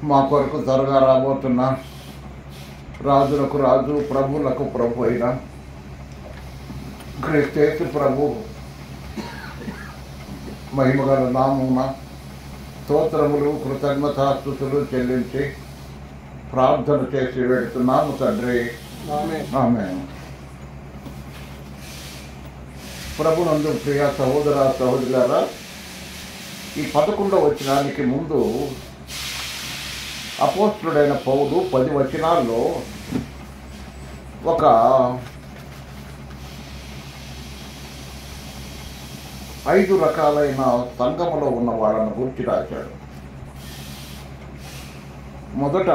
మా కొరకు త్వరగా రాబోతున్న రాజులకు రాజు ప్రభువులకు ప్రభు అయిన క్రీస్తు ప్రభు మహిమగల నామమున స్తోత్రములు కృతజ్ఞతాస్తుతులు చెల్లించి ప్రార్థన చేసి వెళుతున్నాము తండ్రి. ఆమేన్. ప్రభునందు ప్రియ సహోదర సహోదరులారా, ఈ 11వ వచనానికి ముందు అపోస్తుడైన పౌలు 10 వచనాల్లో ఒక 5 రకాలైన సంఘములో ఉన్న వాళ్ళను గురించి రాశాడు. మొదట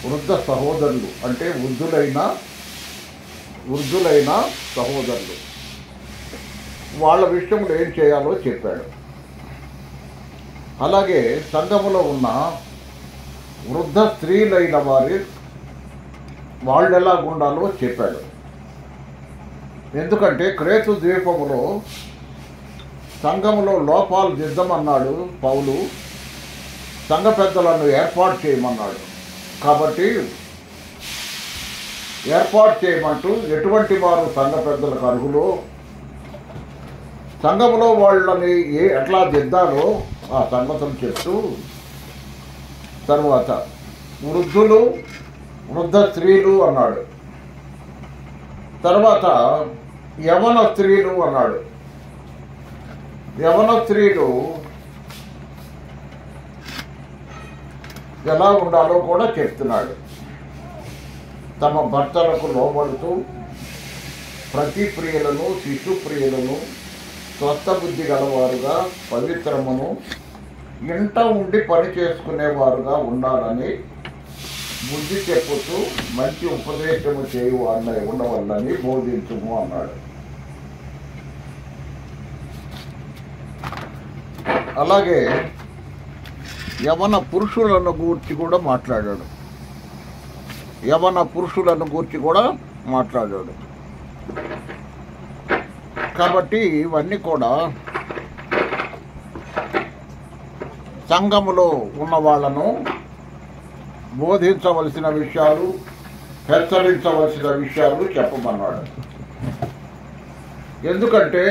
వృద్ధ సహోదరులు, అంటే వృద్ధులైన సహోదరులు, వాళ్ళ విషయంలో ఏం చేయాలో చెప్పాడు. అలాగే సంఘములో ఉన్న వృద్ధ స్త్రీలైన వాళ్ళు ఎలా ఉండాలో చెప్పాడు. ఎందుకంటే క్రేతు ద్వీపములో సంఘములో లోపాలు దిద్దమన్నాడు పౌలు, సంఘ పెద్దలను ఏర్పాటు చేయమన్నాడు. కాబట్టి ఏర్పాటు చేయమంటూ ఎటువంటి వారు సంఘ పెద్దలకు అర్హులో, సంఘములో వాళ్ళని ఎట్లా దిద్దాలో ఆ సంగతులు చెప్తూ, తర్వాత వృద్ధ స్త్రీలు అన్నాడు, తర్వాత యవన స్త్రీలు అన్నాడు. యవన స్త్రీలు ఎలా ఉండాలో కూడా చెప్తున్నాడు. తమ భర్తలకు లోబడుతూ ప్రతి ప్రియులను, శిశు ప్రియులను, స్వస్థ బుద్ధి గలవారుగా, పవిత్రమును, ఇంట ఉండి పని చేసుకునేవారుగా ఉండాలని బుద్ధి చెప్పుతూ మంచి ఉపదేశము చేయువారిని ఉండవల్లని బోధించుము అన్నాడు. అలాగే యవన పురుషులను గూర్చి కూడా మాట్లాడాడు. కాబట్టి ఇవన్నీ కూడా సంఘములో ఉన్న వాళ్ళను బోధించవలసిన విషయాలు, హెచ్చరించవలసిన విషయాలు చెప్పమన్నాడు. ఎందుకంటే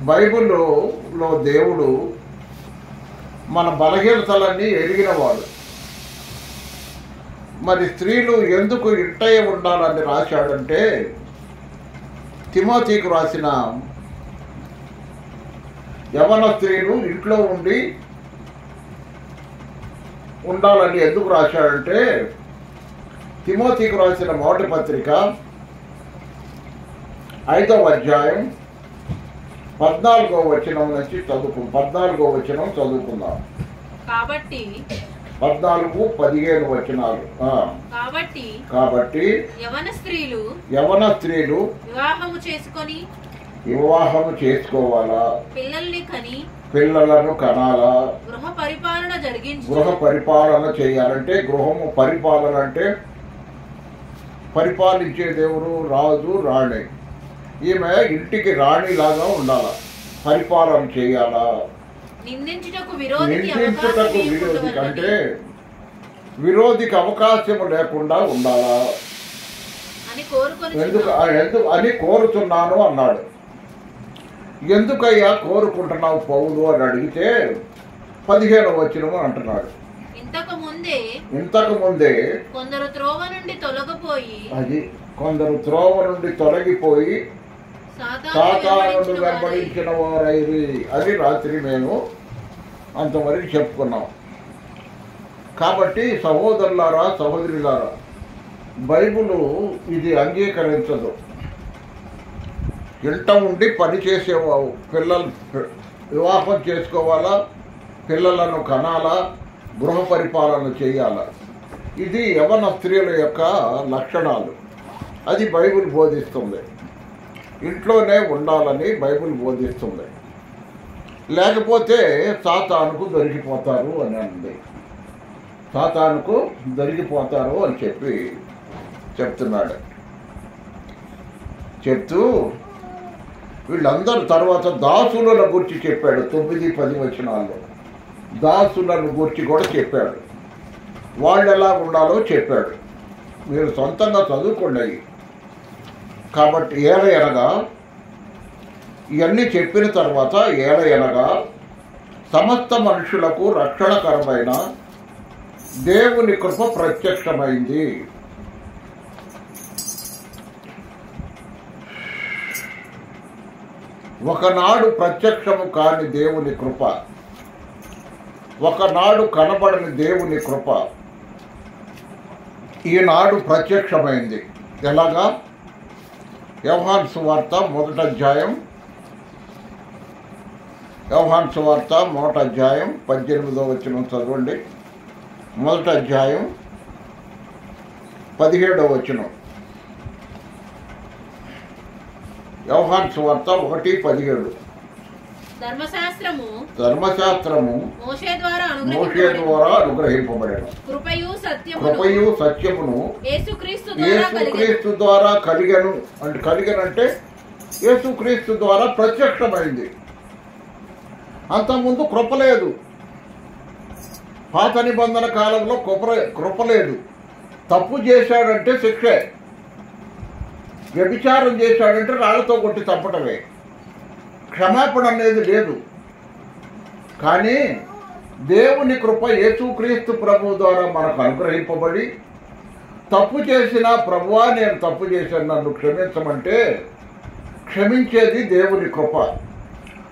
బైబిల్లో దేవుడు మన బలహీనతలన్నీ ఎరిగినవాడు. మరి స్త్రీలు ఎందుకు ఇంటనే ఉండాలని రాశాడంటే, తిమోతికి రాసిన యవన స్త్రీలు ఇంట్లో ఉండాలని ఎందుకు రాశాడంటే, తిమోతికి రాసిన మొదటి పత్రిక 5వ అధ్యాయం 14వ వచనం నుంచి 14వ వచనం చదువుకుందాం. కాబట్టి 14-15 వచనాలు. కాబట్టి యవన స్త్రీలు వివాహము చేసుకోవాలా, పిల్లలను కనాలా, గృహ పరిపాలన చేయాలంటే, గృహము పరిపాలన అంటే పరిపాలించే దేవుడు రాజు, రాణి. ఈమె ఇంటికి రాణిలాగా ఉండాలా, పరిపాలన చేయాలా. నిందించుటకు విరోధి కంటే విరోధికి అవకాశం లేకుండా ఉండాలా అని కోరుతున్నాను అన్నాడు. ఎందుకయ్యా కోరుకుంటున్నావు పౌలు అని అడిగితే 15వ వచనం అంటున్నాడు. ఇంతకు ముందే కొందరు త్రోవ నుండి తొలగిపోయి సాతానుడు వెంబడించిన వారైరి అని రాత్రి మేము అంతవరకు చెప్పుకున్నాం. కాబట్టి సహోదరులారా, సహోదరులారా, బైబిలు ఇది అంగీకరించదు. ఇంట ఉండి పని చేసేవావు, పిల్లలు వివాహం చేసుకోవాలా, పిల్లలను కనాలా, గృహ పరిపాలన చేయాలా. ఇది యవన స్త్రీల యొక్క లక్షణాలు. అది బైబిల్ బోధిస్తుంది. ఇంట్లోనే ఉండాలని బైబిల్ బోధిస్తుంది. లేకపోతే సాతానుకు దొరికిపోతారు అని అంది. సాతానుకు దొరికిపోతారు అని చెప్తున్నాడు. చెప్తూ వీళ్ళందరూ తర్వాత దాసుల గురించి చెప్పాడు 9-10 వచనాల్లో. దాసులను గురించి కూడా చెప్పాడు. వాళ్ళు ఎలా ఉండాలో చెప్పాడు. మీరు సొంతంగా చదువుకోండి అవి. కాబట్టి ఏలయనగా ఇవన్నీ చెప్పిన తర్వాత ఏలయనగా సమస్త మనుషులకు రక్షణకరమైన దేవుని కృప ప్రత్యక్షమైంది. ఒకనాడు ప్రత్యక్షము కాని దేవుని కృప, ఒకనాడు కనబడని దేవుని కృప ఈనాడు ప్రత్యక్షమైంది. ఎలాగా? యోహాను సువార్త 1వ అధ్యాయం, యోహాను సువార్త 1వ అధ్యాయం 18వ వచనం చదవండి. 1వ అధ్యాయం 17వ వచనం. యోహాను సువార్త 1:17. ధర్మశాస్త్రము మోషే ద్వారా అనుగ్రహింపబడెను. కృపయు సత్యమును యేసుక్రీస్తు ద్వారా కలిగను. అంటే యేసుక్రీస్తు ద్వారా ప్రత్యక్షమైంది. అంతకుముందు కృప లేదు. పాత నిబంధన కాలంలో కృప లేదు. తప్పు చేశాడంటే శిక్షే. వ్యభిచారం చేశాడంటే రాళ్లతో కొట్టి చంపటమే. క్షమాపణ అనేది లేదు. కానీ దేవుని కృప యేసుక్రీస్తు ప్రభు ద్వారా మనకు అనుగ్రహింపబడి, తప్పు చేసిన ప్రభువా నేను తప్పు చేశాను నన్ను క్షమించమంటే క్షమించేది దేవుని కృప.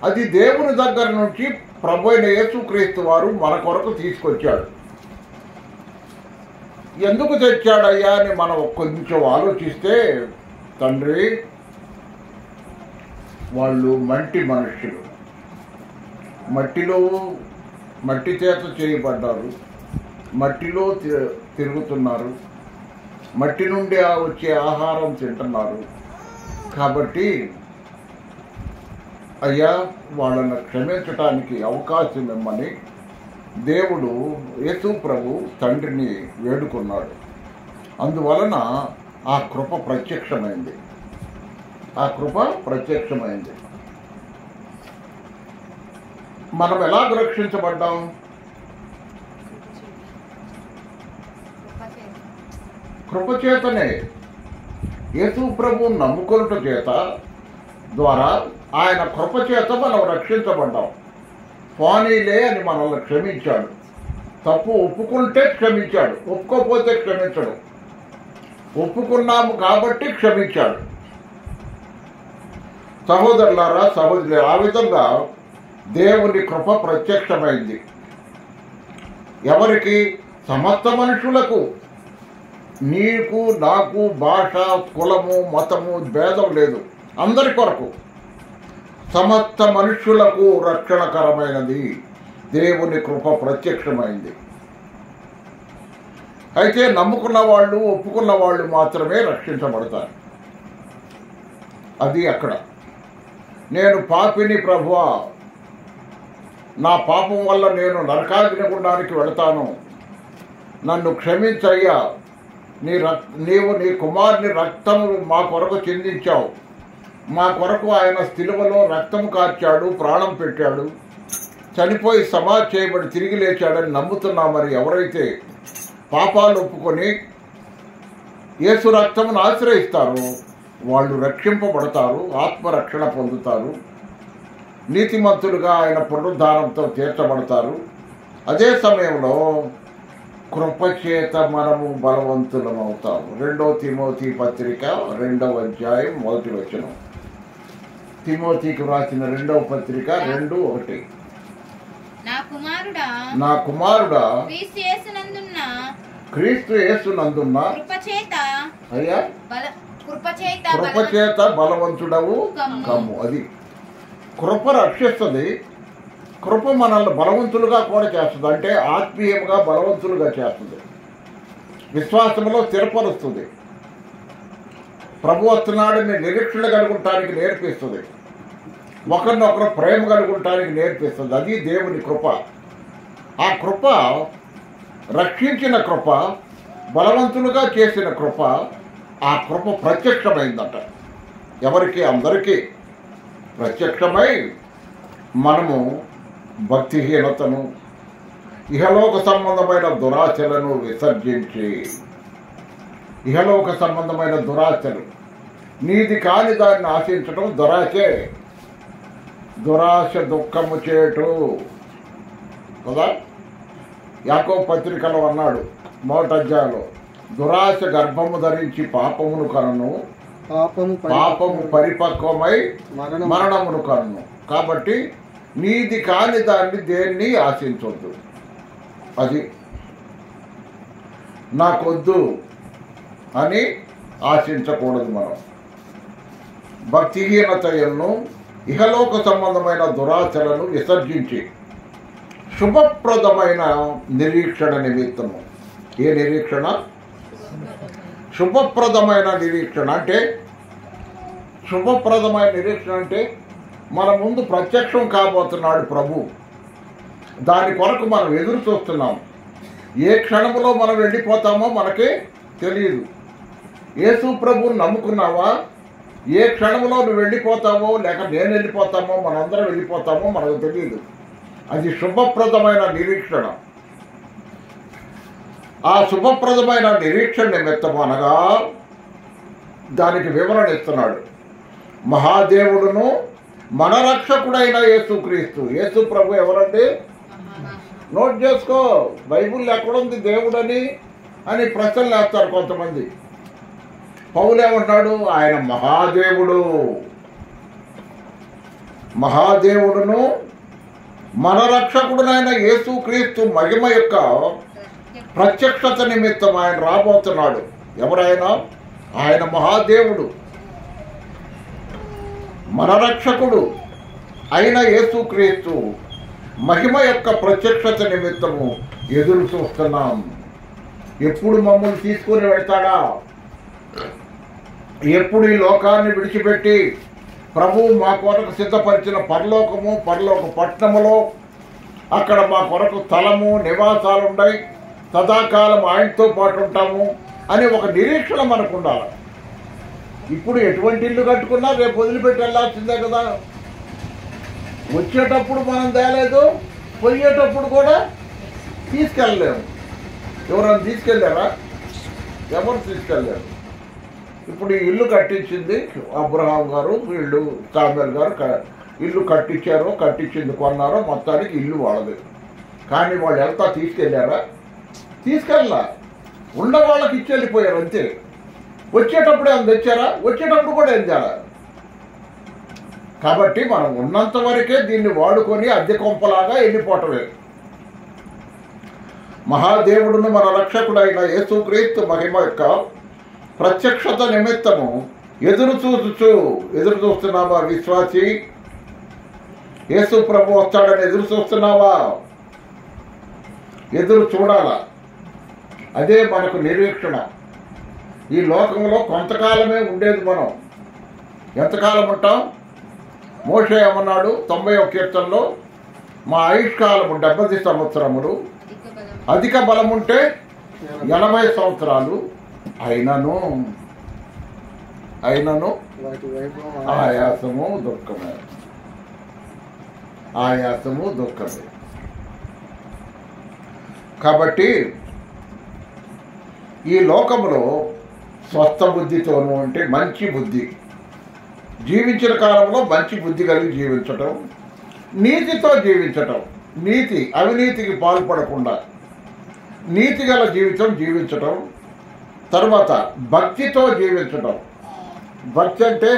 అది దేవుని దగ్గర నుంచి ప్రభు అయిన యేసుక్రీస్తు వారు మన కొరకు తీసుకొచ్చాడు. ఎందుకు తెచ్చాడయ్యా అని మనం కొంచెం ఆలోచిస్తే, తండ్రి వాళ్ళు మంటి మనుషులు, మట్టి చేత చేయబడ్డారు, మట్టిలో తిరుగుతున్నారు, మట్టి నుండి వచ్చే ఆహారం తింటున్నారు. కాబట్టి అయ్యా వాళ్ళని క్షమించటానికి అవకాశం ఇమ్మని దేవుడు యేసు ప్రభు తండ్రిని వేడుకున్నాడు. అందువలన ఆ కృప ప్రత్యక్షమైంది. మనం ఎలాగ రక్షించబడ్డాం? కృపచేతనే. యేసు ప్రభు నమ్ముకొనుట చేత ద్వారా ఆయన కృపచేత మనం రక్షించబడ్డాం. పోనీలే అని మనల్ని క్షమించాడు. తప్పు ఒప్పుకుంటే క్షమించాడు, ఒప్పుకోకపోతే క్షమించడు. ఒప్పుకున్నాము కాబట్టి క్షమించాడు. సహోదరులారా, సహోదరులు, ఆ విధంగా దేవుని కృప ప్రత్యక్షమైంది. ఎవరికి? సమస్త మనుషులకు. నీకు నాకు భాష, కులము, మతము భేదం లేదు. అందరి కొరకు సమస్త మనుష్యులకు రక్షణకరమైనది దేవుని కృప ప్రత్యక్షమైంది. అయితే నమ్ముకున్న వాళ్ళు, ఒప్పుకున్న వాళ్ళు మాత్రమే రక్షించబడతారు. అది అక్కడ. నేను పాపిని ప్రభువా, నా పాపం వల్ల నేను నరకాగ్ని గుండానికి వెళతాను, నన్ను క్షమించయ్యా, నీవు నీ కుమారుని రక్తము మా కొరకు చిందించావు, మా కొరకు ఆయన శిలువలో రక్తం కార్చాడు, ప్రాణం పెట్టాడు, చనిపోయి సమాధి చేయబడి తిరిగి లేచాడని నమ్ముతున్నామని ఎవరైతే పాపాలు ఒప్పుకొని యేసు రక్తమును ఆశ్రయిస్తారో వాళ్ళు రక్షింపబడతారు, ఆత్మరక్షణ పొందుతారు, నీతిమంతులుగా ఆయన పునరుద్ధానంతో తీర్చబడతారు. అదే సమయంలో కృపచేత మనము బలవంతులమవుతాము. 2వ తిమోతి పత్రిక 2వ అధ్యాయం 1వ వచనం. తిమోతికి వ్రాసిన 2వ పత్రిక 2:1. నా కుమారుడా క్రీస్తు యేసునందున్న కృపచేత బలవంతుడవు కమ్ము. అది కృప రక్షిస్తుంది. కృప మనల్ని బలవంతులుగా కూడా చేస్తుంది. అంటే ఆత్మీయంగా బలవంతులుగా చేస్తుంది. విశ్వాసంలో స్థిరపరుస్తుంది. ప్రభు వస్తున్నాడని నిరీక్షణ కలుగుంటానికి నేర్పిస్తుంది. ఒకరినొకరు ప్రేమ కలుగుంటానికి నేర్పిస్తుంది. అది దేవుని కృప. ఆ కృప రక్షించిన కృప, బలవంతులుగా చేసిన కృప. ఆ కృప ప్రత్యక్షమైందట. ఎవరికి? అందరికీ ప్రత్యక్షమై మనము భక్తిహీనతను, ఇహలోక సంబంధమైన దురాశలను విసర్జించి, ఇహలోక సంబంధమైన దురాశలు, నీది కాని దాన్ని ఆశించడం దురాశే. దురాశ దుఃఖము చేటు కదా. యాకోబు పత్రికలో అన్నాడు 1వ అధ్యాయంలో, దురాశ గర్భము ధరించి పాపమును కనును, పాపము పరిపక్వమై మరణమును కనును. కాబట్టి నీది కాని దాన్ని దేన్ని ఆశించొద్దు. అది నాకొద్దు అని ఆశించకూడదు. మనం భక్తిహీనతలను, ఇహలోక సంబంధమైన దురాశలను విసర్జించి శుభప్రదమైన నిరీక్షణ నిమిత్తము. ఏ నిరీక్షణ? శుభప్రదమైన నిరీక్షణ అంటే, శుభప్రదమైన నిరీక్షణ అంటే మన ముందు ప్రత్యక్షం కాబోతున్నాడు ప్రభు. దాని కొరకు మనం ఎదురు చూస్తున్నాం. ఏ క్షణంలో మనం వెళ్ళిపోతామో మనకే తెలియదు. యేసు ప్రభువుని నమ్ముకున్నావా? ఏ క్షణంలో నువ్వు వెళ్ళిపోతావో, లేక నేను వెళ్ళిపోతామో, మనందరం వెళ్ళిపోతామో మనకు తెలియదు. అది శుభప్రదమైన నిరీక్షణ. ఆ శుభప్రదమైన నిరీక్షణ నిమిత్తం అనగా దానికి వివరణ ఇస్తున్నాడు. మహాదేవుడును మన రక్షకుడైన యేసుక్రీస్తు. యేసు ప్రభు ఎవరండి? నోట్ చేసుకో. బైబిల్ ఎక్కడుంది దేవుడని అని ప్రశ్నలు వేస్తారు కొంతమంది. పౌలు ఏమంటాడు? ఆయన మహాదేవుడు. మహాదేవుడును మన రక్షకుడునైన యేసుక్రీస్తు మహిమ యొక్క ప్రత్యక్షత నిమిత్తం ఆయన రాబోతున్నాడు. ఎవరైనా? ఆయన మహాదేవుడు, మన రక్షకుడు అయిన యేసుక్రీస్తు మహిమ యొక్క ప్రత్యక్షత నిమిత్తము ఎదురు చూస్తున్నాం. ఎప్పుడు మమ్మల్ని తీసుకుని వెళ్తాడా? ఎప్పుడు ఈ లోకాన్ని విడిచిపెట్టి ప్రభువు మా కొరకు సిద్ధపరిచిన పరలోకము, పరలోక పట్టణములో అక్కడ మా కొరకు స్థలము, నివాసాలు ఉన్నాయి, సదాకాలం ఆయనతో పాటు ఉంటాము అని ఒక నిరీక్షణ మనకు ఉండాలి. ఇప్పుడు ఎటువంటి ఇల్లు కట్టుకున్నా రేపు వదిలిపెట్టి వెళ్ళాల్సిందే కదా. వచ్చేటప్పుడు మనం తేలేదు, పోయేటప్పుడు కూడా తీసుకెళ్ళలేము. ఎవరైనా తీసుకెళ్ళారా? ఎవరు తీసుకెళ్ళారు? ఇప్పుడు ఈ ఇల్లు కట్టించింది అబ్రహాం గారు, వీళ్ళు సామ్యూల్ గారు ఇల్లు కట్టించారో, కట్టించింది కొన్నారో, మొత్తానికి ఇల్లు వాళ్ళది. కానీ వాళ్ళు ఎంత తీసుకెళ్ళారా? తీసుకెళ్ళా. ఉన్న వాళ్ళకి ఇచ్చి వెళ్ళిపోయారు అంతే. వచ్చేటప్పుడు ఏం తెచ్చారా? వచ్చేటప్పుడు కూడా ఏం చేయాలి. కాబట్టి మనం ఉన్నంత వరకే దీన్ని వాడుకొని అద్దె కొంపలాగా వెళ్ళిపోవటమే. మహాదేవుడును మన రక్షకుడైన యేసుక్రీస్తు మహిమ యొక్క ప్రత్యక్షత నిమిత్తము ఎదురు చూస్తున్నావా విశ్వాసి? యేసు ప్రభు వస్తాడని ఎదురు చూస్తున్నావా? ఎదురు చూడాలా. అదే మనకు నిరీక్షణ. ఈ లోకంలో కొంతకాలమే ఉండేది. మనం ఎంతకాలం ఉంటాం? మోషే ఏమన్నాడు 91వ కీర్తనలో? మా ఆయుష్కాలము 70 సంవత్సరములు, అధిక బలముంటే 80 సంవత్సరాలు. అయినను ఆయాసము దుఃఖమే. ఆయాసము దుఃఖమే. కాబట్టి ఈ లోకంలో స్వస్థ బుద్ధితోనూ అంటే మంచి బుద్ధి, జీవించిన కాలంలో మంచి బుద్ధి కలిగి జీవించటం, నీతితో జీవించటం, నీతి అవినీతికి పాల్పడకుండా నీతి గల జీవితం జీవించటం, తర్వాత భక్తితో జీవించటం. భక్తి అంటే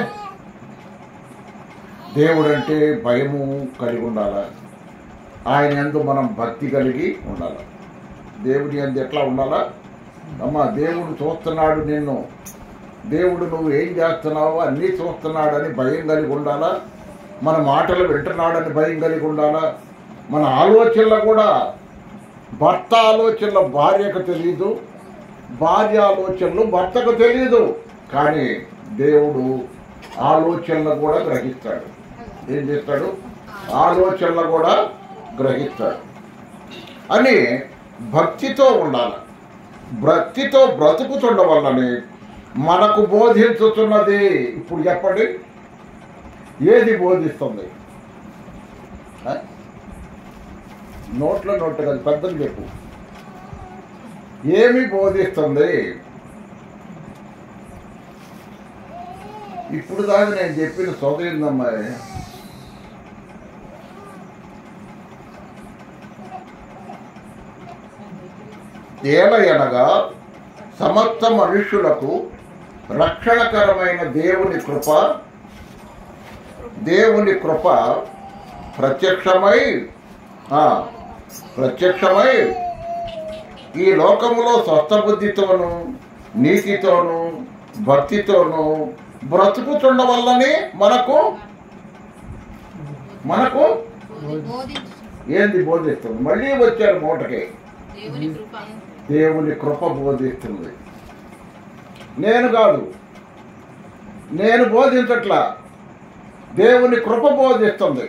దేవుడంటే భయము కలిగి ఉండాలి. ఆయన యందు మనం భక్తి కలిగి ఉండాలి. దేవుడి యందు ఎట్లా ఉండాలా? అమ్మా, దేవుడు చూస్తున్నాడు నిన్ను, దేవుడు నువ్వు ఏం చేస్తున్నావో అన్నీ చూస్తున్నాడని భయం కలిగి ఉండాలా. మన మాటలు వింటున్నాడని భయం కలిగి ఉండాలా. మన ఆలోచనలు కూడా, భర్త ఆలోచనలు భార్యకు తెలియదు, భార్య ఆలోచనలు భర్తకు తెలియదు. కానీ దేవుడు ఆలోచనలు కూడా గ్రహిస్తాడు. ఏం చేస్తాడు? ఆలోచనలు కూడా గ్రహిస్తాడు అని భక్తితో ఉండాలి. భక్తితో బ్రతుకుతుండడం వల్లనే మనకు బోధించుతున్నది. ఇప్పుడు చెప్పండి, ఏది బోధిస్తుంది? నోట్లో కదా పెద్దలు చెప్పు. ఏమి బోధిస్తుంది? ఇప్పుడు దాకా నేను చెప్పిన చదివిందమ్మాయి. ఏలయనగా సమస్త మనుష్యులకు రక్షణకరమైన దేవుని కృప ప్రత్యక్షమై ఈ లోకములో స్వస్థబుద్ధితోనూ నీతితోనూ భక్తితోనూ బ్రతుకుతుండవల్లని మనకు ఏంది బోధిస్తుంది? మళ్ళీ వచ్చారు మూటకి. దేవుని కృప బోధిస్తుంది. నేను కాదు, నేను బోధించట్లా, దేవుని కృప బోధిస్తుంది.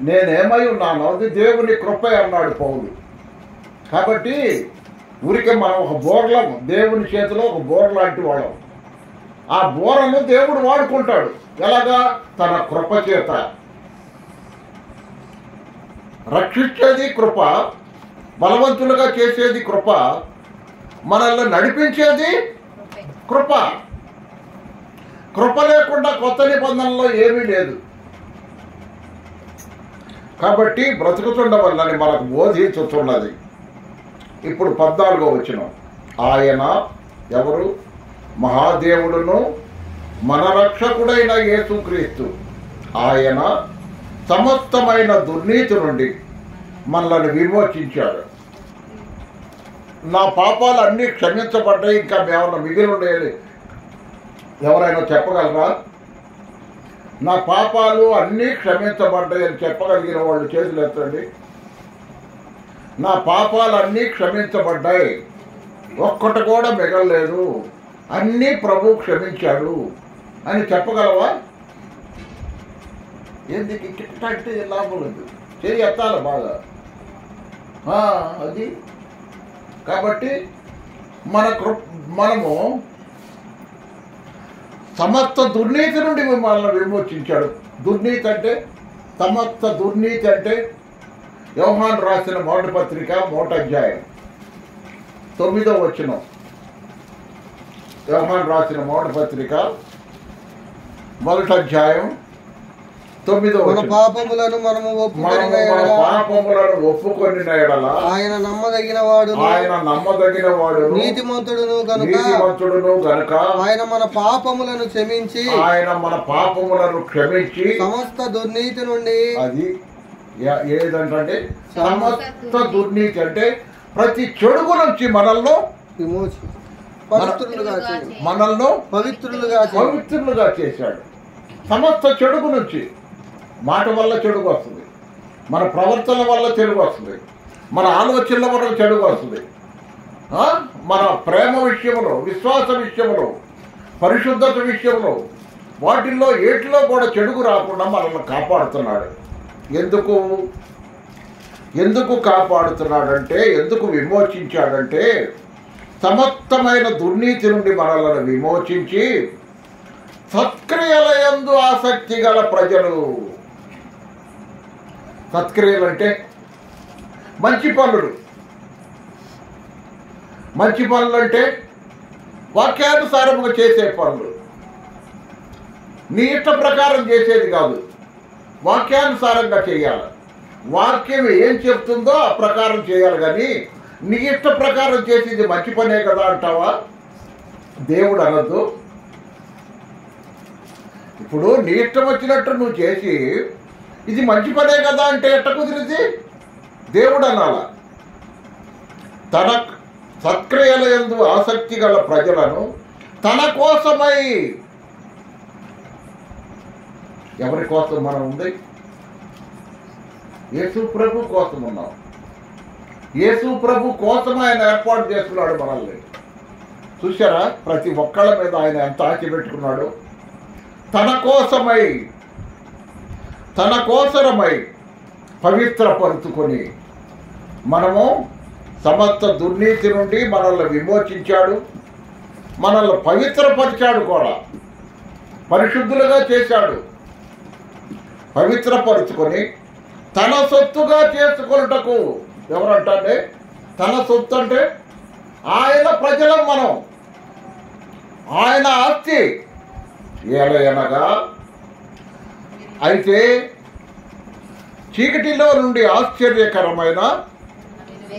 నేనేమై ఉన్నాను అది దేవుని కృపే అన్నాడు పౌలు. కాబట్టి ఊరికే మనం ఒక బోర్ల, దేవుని చేతిలో ఒక బోర్ లాంటి వాళ్ళం. ఆ బోరను దేవుడు వాడుకుంటాడు. ఎలాగా? తన కృప చేత. రక్షించేది కృప, బలవంతులుగా చేసేది కృప, మనల్ని నడిపించేది కృప. కృప లేకుండా కొత్త నిబంధనలో ఏమీ లేదు. కాబట్టి బ్రతుకుతుండవల్లని మనకు బోధించుతున్నది. ఇప్పుడు 14వ వచనం. ఆయన ఎవరు? మహాదేవుడును మన రక్షకుడైన యేసుక్రీస్తు. ఆయన సమస్తమైన దుర్నీతి నుండి మనల్ని విమోచించాడు. నా పాపాలు అన్నీ క్షమించబడ్డాయి, ఇంకా ఏమన్నా మిగిలి ఉండేది ఎవరైనా చెప్పగలరా? నా పాపాలు అన్నీ క్షమించబడ్డాయి అని చెప్పగలిగిన వాళ్ళు చేతులు ఎత్తండి. నా పాపాలు అన్నీ క్షమించబడ్డాయి, ఒక్కటి కూడా మిగలలేదు, అన్నీ ప్రభు క్షమించాడు అని చెప్పగలవా? ఎందుకు ఇట్టే లాభం లేదు, చేయి ఎత్తాలి బాగా. అది కాబట్టి మనము సమస్త దుర్నీతి నుండి మనల్ని విమోచించాడు. దుర్నీతి అంటే, సమస్త దుర్నీతి అంటే యోహాను రాసిన మొదటి పత్రిక 1వ అధ్యాయం 9వ వచనం. యోహాను రాసిన మొదటి పత్రిక 1వ అధ్యాయం 9వ వచనం. మన పాపములను మనము ఒప్పుకొనిన యెడల ఆయన నమ్మదగిన వాడు నీతిమంతుడును గనుక ఆయన మన పాపములను క్షమించి సమస్త దుర్నీతి నుండి. అది ఏదంటే సమస్త దుర్నీతి అంటే ప్రతి చెడుగు నుంచి మనల్ని పవిత్రులుగా చేశాడు. సమస్త చెడుగు నుంచి. మాట వల్ల చెడుగు వస్తుంది, మన ప్రవర్తన వల్ల చెడుగు వస్తుంది, మన ఆలోచనల వల్ల చెడుగు వస్తుంది, మన ప్రేమ విషయంలో, విశ్వాస విషయంలో, పరిశుద్ధత విషయంలో, వాటిల్లో ఏటిలో కూడా చెడుగు రాకుండా మనల్ని కాపాడుతున్నాడు. ఎందుకు కాపాడుతున్నాడంటే, ఎందుకు విమోచించాడంటే, సమస్తమైన దుర్నీతి నుండి మనల్ని విమోచించి సత్క్రియలయందు ఆసక్తి గల ప్రజలు. సత్క్రియలు అంటే మంచి పనులు. మంచి పనులు అంటే వాక్యానుసారముగా చేసే పనులు. నీ ఇష్ట ప్రకారం చేసేది కాదు, వాక్యానుసారంగా చేయాలి. వాక్యం ఏం చెప్తుందో ఆ ప్రకారం చేయాలి. కానీ నీ ఇష్ట ప్రకారం చేసేది మంచి పనే కదా అంటావా? దేవుడు అనద్దు. ఇప్పుడు నీ ఇష్టం వచ్చినట్టు నువ్వు చేసి ఇది మంచి పనే కదా అంటే ఎట్ట కుదిరిది? దేవుడు అనాల. తన సత్క్రియలయందు ఆసక్తి గల ప్రజలను తన కోసమై. ఎవరి కోసం మనం ఉంది? యేసు ప్రభు కోసం ఉన్నాం. యేసు ప్రభు కోసం ఆయన ఏర్పాటు చేసుకున్నాడు మనల్ని. చూశారా ప్రతి ఒక్కళ్ళ మీద ఆయన ఎంత ఆశ పెట్టుకున్నాడు? తన కోసమై, తన కోసరమై పవిత్రపరుచుకొని మనము సమస్త దుర్నీతి నుండి మనల్ని విమోచించాడు, మనల్ని పవిత్రపరిచాడు కూడా, పరిశుద్ధులుగా చేశాడు. పవిత్రపరుచుకొని తన సొత్తుగా చేసుకొనుటకు. ఎవరంటే తన సొత్తు అంటే ఆయన ప్రజలం, మనం ఆయన ఆస్తి. ఏలయనగా అయితే చీకటిలో నుండి ఆశ్చర్యకరమైన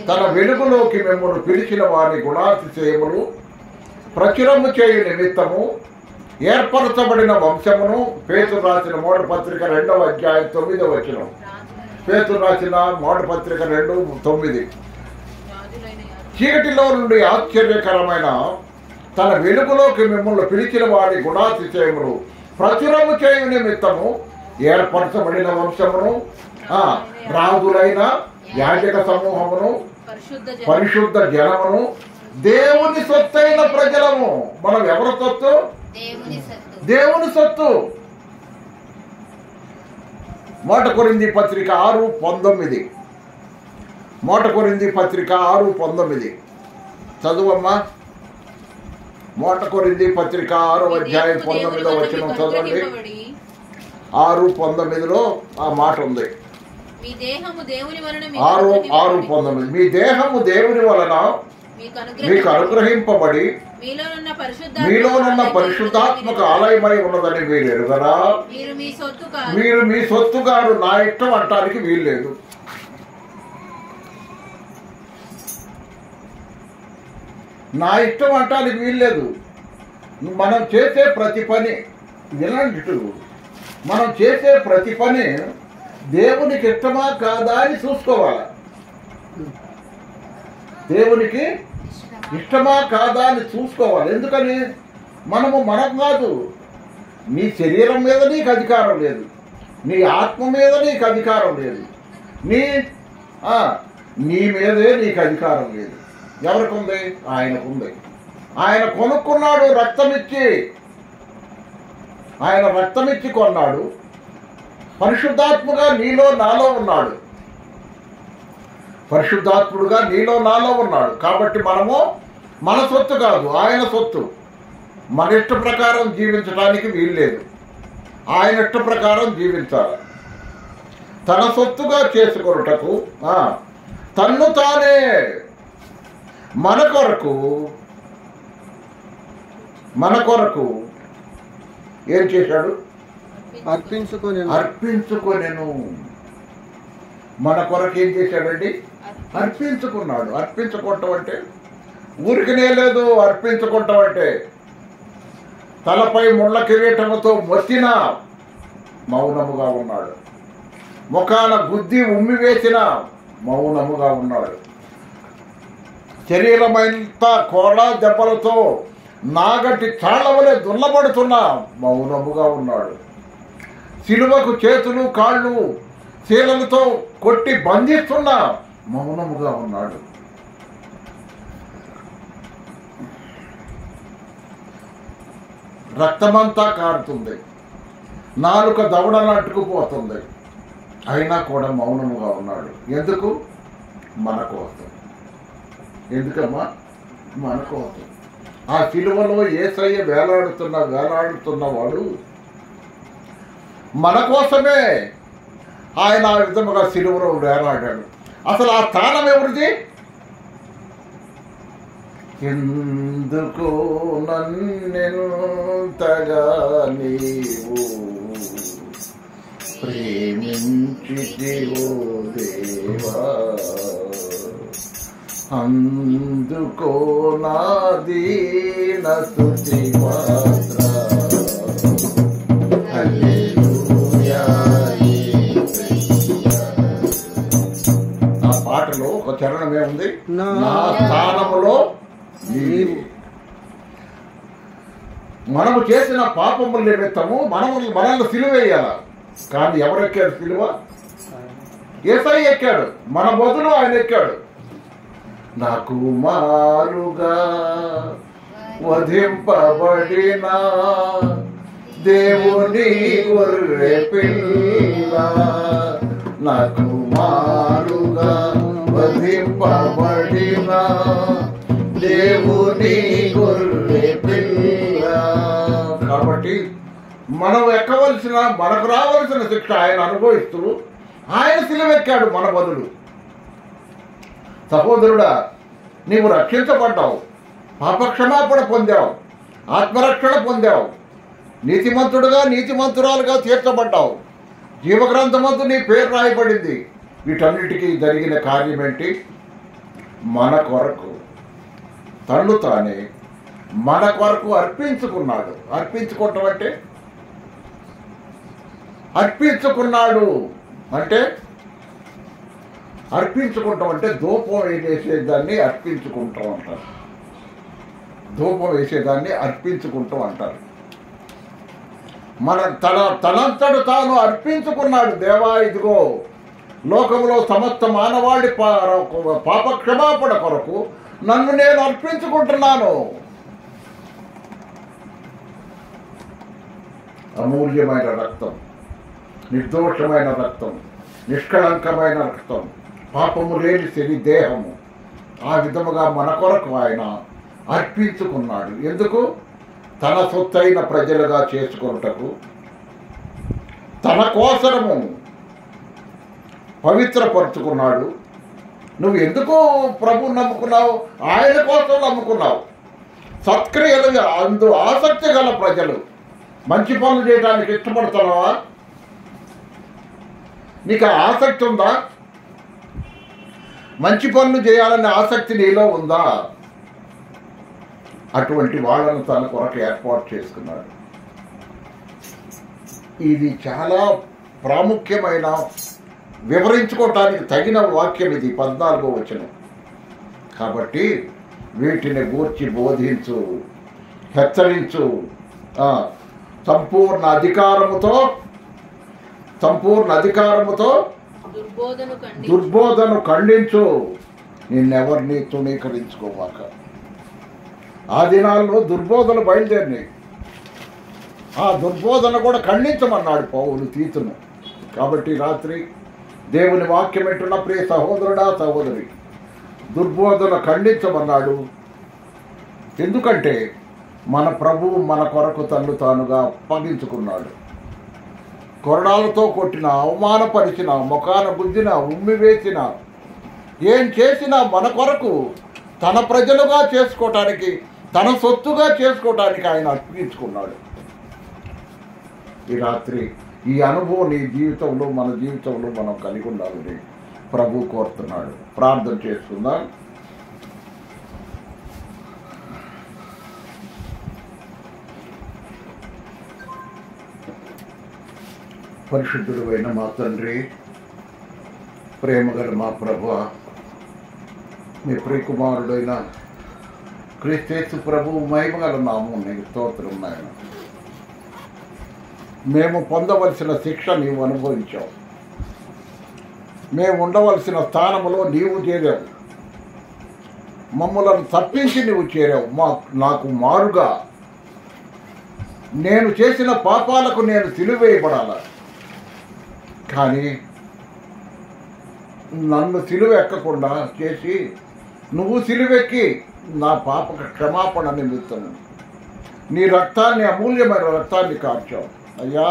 తన వెలుగులోకి మిమ్మల్ని పిలిచిన వారి గుణాతిశయములు ప్రచురము చేయు నిమిత్తము ఏర్పరచబడిన వంశమును. పేతురు రాసిన మొదటి పత్రిక 2వ అధ్యాయం 9వ వచనం. పేతురు రాసిన మొదటి పత్రిక 2:9. చీకటిలో నుండి ఆశ్చర్యకరమైన తన వెలుగులోకి మిమ్మల్ని పిలిచిన వారి గుణాతిశయములు ప్రచురము చేయు నిమిత్తము ఏర్పరచబడిన వంశమును, రాజులైన యాజక సమూహమును, పరిశుద్ధ జనమును, దేవుని సొత్తైన ప్రజలము. మనం ఎవరి సొత్తు? దేవుని సొత్తు. 1 కొరింథీ పత్రిక 6:19. 1 కొరింథీ పత్రిక 6:19 చదువమ్మా. 1 కొరింథీ పత్రిక 6వ అధ్యాయం 19వ వచనం చదవండి. 6:19లో ఆ మాట ఉంది. 6:19 మీ దేహము దేవుని వలన మీకు అనుగ్రహింపబడి మీలోనున్న పరిశుద్ధాత్మక ఆలయమై ఉన్నదని మీరు ఎరుగరా? మీరు మీ సొత్తుగారు నా ఇష్టం అంటానికి వీల్లేదు. నా ఇష్టం అంటానికి వీల్లేదు. మనం చేసే ప్రతి పని వినండి, మనం చేసే ప్రతి పని దేవునికి ఇష్టమా కాదా అని చూసుకోవాలి. దేవునికి ఇష్టమా కాదా అని చూసుకోవాలి. ఎందుకని? మనం కాదు. నీ శరీరం మీద నీకు అధికారం లేదు, నీ ఆత్మ మీద నీకు అధికారం లేదు, నీ మీదే నీకు అధికారం లేదు. ఎవరికి ఉంది? ఆయనకుంది. ఆయన కొనుక్కున్నాడు రక్తమిచ్చి. ఆయన రక్తమిచ్చి కొన్నాడు. పరిశుద్ధాత్ముగా నీలో నాలో ఉన్నాడు. పరిశుద్ధాత్ముడుగా నీలో నాలో ఉన్నాడు. కాబట్టి మనము మన సొత్తు కాదు, ఆయన సొత్తు. మన ఇష్ట ప్రకారం జీవించడానికి వీల్లేదు. ఆయన ఇష్ట ప్రకారం జీవించాలి. తన సొత్తుగా చేసుకొనుటకు తన్ను తానే మన కొరకు ఏం చేశాడు? అర్పించుకొనెను. మన కొరకు ఏం చేశాడండి? అర్పించుకున్నాడు. అర్పించుకోవటం అంటే ఊరికినే లేదు. అర్పించుకోవటం అంటే తలపై ముళ్ళ కిరీటముతో మొత్తిన మౌనముగా ఉన్నాడు. ముఖాన గుద్ది ఉమ్మి వేసిన మౌనముగా ఉన్నాడు. శరీరమంతా కోడా దెబ్బలతో నాగటి చాళ్ళవలే దున్నబడుతున్న మౌనముగా ఉన్నాడు. సిలువకు చేతులు కాళ్ళు శీలలతో కొట్టి బంధిస్తున్న మౌనముగా ఉన్నాడు. రక్తమంతా కారుతుంది, నాలుక దవడను అట్టుకుపోతుంది, అయినా కూడా మౌనముగా ఉన్నాడు. ఎందుకు? మన కోసం. ఎందుకమ్మా? మన కోసం. ఆ సిలువలో యేసయ్య వేలాడుతున్నవాడు మన కోసమే. ఆయన ఆ విధముగా సిలువలో వేలాడాడు. అసలు ఆ స్థానం ఎవరిది? ఎందుకు నన్నెంతగా నీవు ప్రేమించితివో దేవా, అందుకో నా దీన స్తుతి పాత్ర. ఆ పాటలో ఒక చరణం ఏముంది? నా స్థానములో నీవు. మనము చేసిన పాపముల నిమిత్తము మనల్ని సిలువ వేయాల. కానీ ఎవరెక్కాడు సిలువ? యేసయ్య ఎక్కాడు. మన బదులు ఆయన ఎక్కాడు. నాకు మారుగా వధింపబడిన దేవుని గొర్రె పిల్ల, నాకు మారుగా వధింపబడిన దేవుని గొర్రె పిల్ల. కాబట్టి మనం ఎక్కవలసిన, మనకు రావలసిన శిక్ష ఆయన అనుభవిస్తూ ఆయన సిలువెక్కాడు మన బదులు. సహోదరుడా, నీవు రక్షించబడ్డావు, పాపక్షమాపణ పొందావు, ఆత్మరక్షణ పొందావు, నీతిమంతుడుగా నీతిమంతురాలుగా తీర్చబడ్డావు, జీవగ్రంథమందు నీ పేరు రాయబడింది. వీటన్నిటికీ జరిగిన కార్యం ఏంటి? మన కొరకు తన్ను తానే మన కొరకు అర్పించుకున్నాడు. అర్పించుకోవటం అంటే అర్పించుకున్నాడు అంటే అర్పించుకుంటాం అంటే ధూపం వేసేదాన్ని అర్పించుకుంటాం అంటారు. ధూపం వేసేదాన్ని అర్పించుకుంటాం అంటారు. మన తనంతడు తాను అర్పించుకున్నాడు. దేవా, ఇదిగో లోకంలో సమస్త మానవాళి పాప క్షమాపణ కొరకు నన్ను నేను అర్పించుకుంటున్నాను. అమూల్యమైన రక్తం, నిర్దోషమైన రక్తం, నిష్కళంకమైన రక్తం, పాపము లేని శని దేహము. ఆ విధముగా మన కొరకు ఆయన అర్పించుకున్నాడు. ఎందుకు? తన సొత్తైన ప్రజలుగా చేసుకొనుటకు, తన కోసము పవిత్రపరుచుకున్నాడు. నువ్వు ఎందుకు ప్రభు నమ్ముకున్నావు? ఆయన కోసం నమ్ముకున్నావు. సత్క్రియలు అందు ఆసక్తి గల ప్రజలు. మంచి పనులు చేయడానికి ఇష్టపడుతున్నావా? నీకు ఆసక్తి ఉందా? మంచి పనులు చేయాలనే ఆసక్తి నీలో ఉందా? అటువంటి వాళ్ళను తన కొరకు ఏర్పాటు చేసుకున్నాడు. ఇది చాలా ప్రాముఖ్యమైన, వివరించుకోవటానికి తగిన వాక్యం ఇది, 14వ వచనం. కాబట్టి వీటిని గూర్చి బోధించు, హెచ్చరించు, సంపూర్ణ అధికారముతో దుర్బోధను ఖండించు. నిన్నెవరిని తృణీకరించుకోవాక. ఆ దినాల్లో దుర్బోధన బయలుదేరినాయి. ఆ దుర్బోధన కూడా ఖండించమన్నాడు పౌలు తీతును. కాబట్టి రాత్రి దేవుని వాక్యం వింటున్న ప్రియ సహోదరుడా, సహోదరి, దుర్బోధన ఖండించమన్నాడు. ఎందుకంటే మన ప్రభువు మన కొరకు తన్ను తానుగా అప్పగించుకున్నాడు. కొరడాలతో కొట్టిన, అవమానపరిచిన, ముఖాన గుద్దిన, ఉమ్మివేసిన, ఏం చేసినా మన కొరకు తన ప్రజలుగా చేసుకోవటానికి, తన సొత్తుగా చేసుకోవటానికి ఆయన అర్పించుకున్నాడు. ఈ రాత్రి ఈ అనుభవం నీ జీవితంలో, మన జీవితంలో మనం కలిగి ఉండాలని ప్రభు కోరుతున్నాడు. ప్రార్థన చేసుకుందాం. పరిశుద్ధుడు అయిన మా తండ్రి, ప్రేమగల మా ప్రభువా, మీ ప్రియకుమారుడైన క్రీస్తు ప్రభువు మహిమగల నామం నీకు స్తోత్రం నాయన. మేము పొందవలసిన శిక్ష నీవు అనుభవించావు. మేము ఉండవలసిన స్థానంలో నీవు చేరావు. మమ్మలను తప్పించి నీవు చేరావు. నాకు మారుగా నేను చేసిన పాపాలకు నేను సిలువేయబడాల. కానీ నన్ను సిలువ ఎక్కకుండా చేసి నువ్వు సిలువెక్కి నా పాపకు క్షమాపణ నిమిత్తం నీ రక్తాన్ని, అమూల్యమైన రక్తాన్ని కార్చావు. అయ్యా,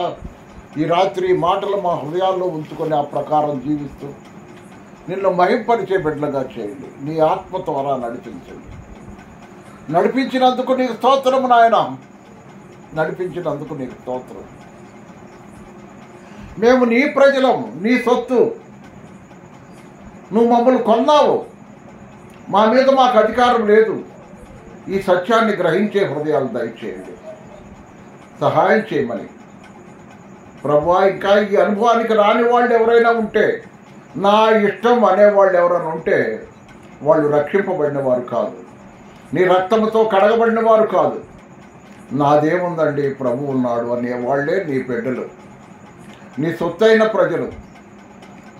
ఈ రాత్రి మాటలు మా హృదయాల్లో ఉంచుకొని ఆ ప్రకారం జీవిస్తూ నిన్ను మహింపరిచే బిడ్డలుగా చేయండి. నీ ఆత్మ ద్వారా నడిపించండి. నడిపించినందుకు నీకు స్తోత్రం నాయన. నడిపించినందుకు నీకు స్తోత్రం. మేము నీ ప్రజలం, నీ సొత్తు. నువ్వు మమ్మల్ని కొన్నావు. మా మీద మాకు అధికారం లేదు. ఈ సత్యాన్ని గ్రహించే హృదయాలు దయచేయండి. సహాయం చేయమని ప్రభువా. ఇంకా ఈ అనుభవానికి రాని వాళ్ళు ఎవరైనా ఉంటే, నా ఇష్టం అనేవాళ్ళు ఎవరైనా ఉంటే, వాళ్ళు రక్షింపబడిన వారు కాదు, నీ రక్తంతో కడగబడిన వారు కాదు. నాదేముందండి, ప్రభు ఉన్నాడు అనేవాళ్లే నీ బిడ్డలు, నీ సొత్తైన ప్రజలు.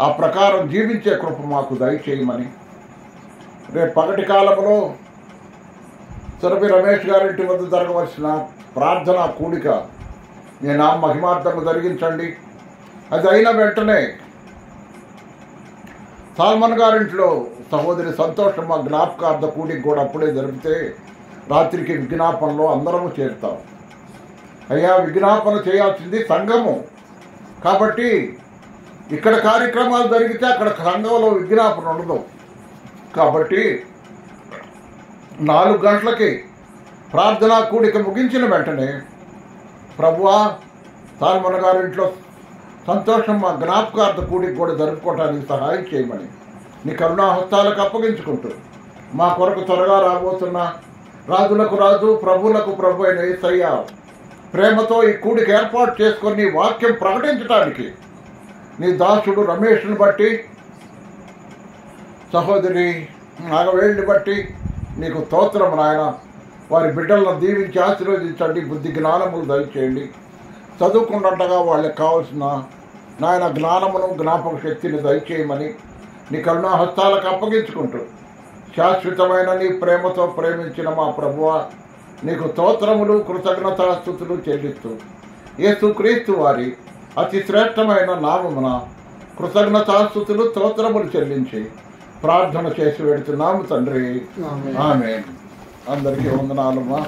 ఆ ప్రకారం జీవించే కృప మాకు దయచేయమని రేపు పగటి కాలంలో సురభి రమేష్ గారింటి వద్ద జరగవలసిన ప్రార్థన కూడిక నీ నామ మహిమార్థము జరిగించండి. అది అయిన వెంటనే సాల్మన్ గారింట్లో సహోదరి సంతోషమ్మ జ్ఞాపకార్థ కూడిక కూడా అప్పుడే జరిపితే రాత్రికి విజ్ఞాపనలో అందరము చేరుతాం. అయ్యా, విజ్ఞాపన చేయాల్సింది సంఘము. కాబట్టి ఇక్కడ కార్యక్రమాలు జరిగితే అక్కడ సంఘంలో విజ్ఞాపన ఉండదు. కాబట్టి 4 గంటలకి ప్రార్థనా కూడిక ముగించిన వెంటనే, ప్రభువా సాల్మన్ గారింట్లో సంతోషం మా జ్ఞాపకార్థ కూడిక కూడా జరుపుకోవడానికి సహాయం చేయమని నీ కరుణాహస్తాలకు అప్పగించుకుంటూ, మా కొరకు త్వరగా రాబోతున్న రాజులకు రాజు ప్రభువులకు ప్రభు అయిన యేసయ్య ప్రేమతో ఈ కూడిక ఏర్పాటు చేసుకొని నీ వాక్యం ప్రకటించడానికి నీ దాసుడు రమేష్ని బట్టి, సహోదరి నాగవేణిని బట్టి నీకు స్తోత్రం నాయన. వారి బిడ్డలను దీవించి ఆశీర్వదించండి, బుద్ధి జ్ఞానములు దయచేయండి. చదువుకుంటుండగా వాళ్ళకి కావాల్సిన నాయన జ్ఞానమును జ్ఞాపక శక్తిని దయచేయమని నీ కరుణాహస్తాలకు అప్పగించుకుంటూ, శాశ్వతమైన నీ ప్రేమతో ప్రేమించిన మా ప్రభువా నీకు స్తోత్రములు కృతజ్ఞతాస్తుతులు చెల్లిస్తూ, యేసుక్రీస్తు వారి అతి శ్రేష్టమైన నామమున కృతజ్ఞతాస్తుతులు స్తోత్రములు చెల్లించి ప్రార్థన చేసి పెడుతున్నాము తండ్రి. ఆమేన్. అందరికీ వందనాలమ్మా.